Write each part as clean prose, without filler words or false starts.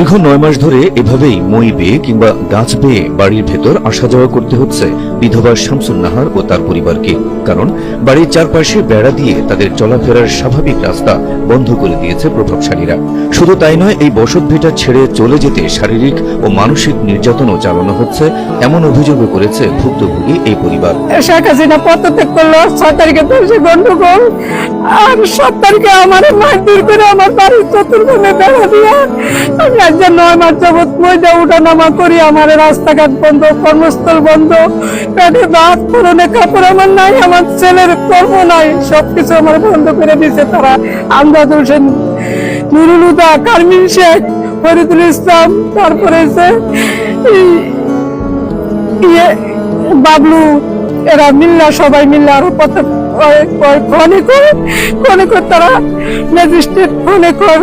দীর্ঘ 9 মাস ধরে এভাবেই মই বেয়ে কিংবা গাছ বেয়ে বাড়ির ভেতর আসা যাওয়া করতে হচ্ছে বিধবা শামসুন নাহার ও তার পরিবারকে। কারণ বাড়ির চারপাশে বেড়া দিয়ে তাদের চলাফেরার স্বাভাবিক রাস্তা বন্ধ করে দিয়েছে প্রভাবশালীরা। শুধু তাই নয়, এই বসতভিটা ছেড়ে চলে যেতে শারীরিক ও মানসিক নির্যাতনও চালানো হচ্ছে, এমন অভিযোগও করেছে ভুক্তভোগী এই পরিবার। শেখ হাসিনা পদত্যাগ করলো 6 তারিখে, দেশে গন্ডগোল, আর 7 তারিখে আমার মারধর করে আমার বাড়ির চতুর্থে বেড়া দিয়া আমি আজ 9 মাস যাবৎ ময়দা উঠানামা করি। আমার রাস্তাঘাট বন্ধ, কর্মস্থল বন্ধ, পেটে ভাত, পরনে কাপড় আমার নাই, আমার ছেলের কর্ম নাই, সবকিছু আমার বন্ধ করে দিয়েছে তারা। আমজাদ হোসেন, নুরুল হুদা, কারমিন শেখ, ফরিদুল ইসলাম, তারপরে বাবলু, এরা মিল্লা, সবাই মিল্লা আরো ফোনে কর তারা ম্যাজিস্ট্রেট, ফোনে কর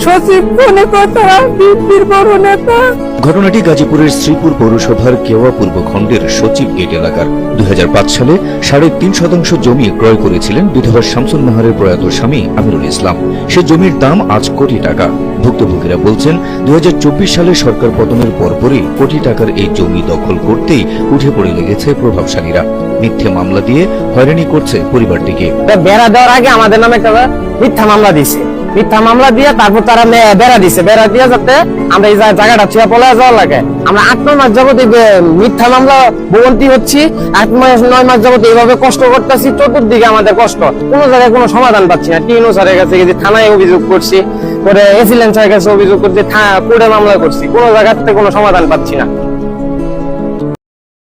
সচিব, ফোনে কর তারা বিএনপির বড় নেতা। ঘটনাটি গাজীপুরের শ্রীপুর পৌরসভার কেওয়া পূর্ব খণ্ডের সচিব গেট এলাকার। 2005 সালে 3.5% জমি ক্রয় করেছিলেন বিধবা শামসুন নাহারের প্রয়াত স্বামী আমিরুল ইসলাম। সে জমির দাম আজ কোটি টাকা। ভুক্তভোগীরা বলছেন, 2024 সালে সরকার পতনের পরপরই কোটি টাকার এই জমি দখল করতেই উঠে পড়ে লেগেছে প্রভাবশালীরা। মিথ্যে মামলা দিয়ে হয়রানি করছে পরিবারটিকে। বেড়া দেওয়ার আগে আমাদের নামে একটা মিথ্যা মামলা দিছে, মিথ্যা মামলা দিয়ে তারপর তারা বেড়া দিছে, বেড়া দিয়ে যাতে আমরা এই জায়গাটা ছুঁয়া পলা যাওয়া লাগে। আমরা 8-9 মাস যাবত মিথ্যা মামলা ভোগান্তি হচ্ছি, 8-9 মাস যাবত এইভাবে কষ্ট করতেছি। চতুর্দিকে আমাদের কষ্ট, কোনো জায়গায় কোনো সমাধান পাচ্ছি না। টিএনও স্যারের কাছে গেছি, থানায় অভিযোগ করছি, পরে এসিলেন্স স্যারের কাছে অভিযোগ করছি, কোর্টে মামলা করছি, কোনো জায়গাতে কোনো সমাধান পাচ্ছি না।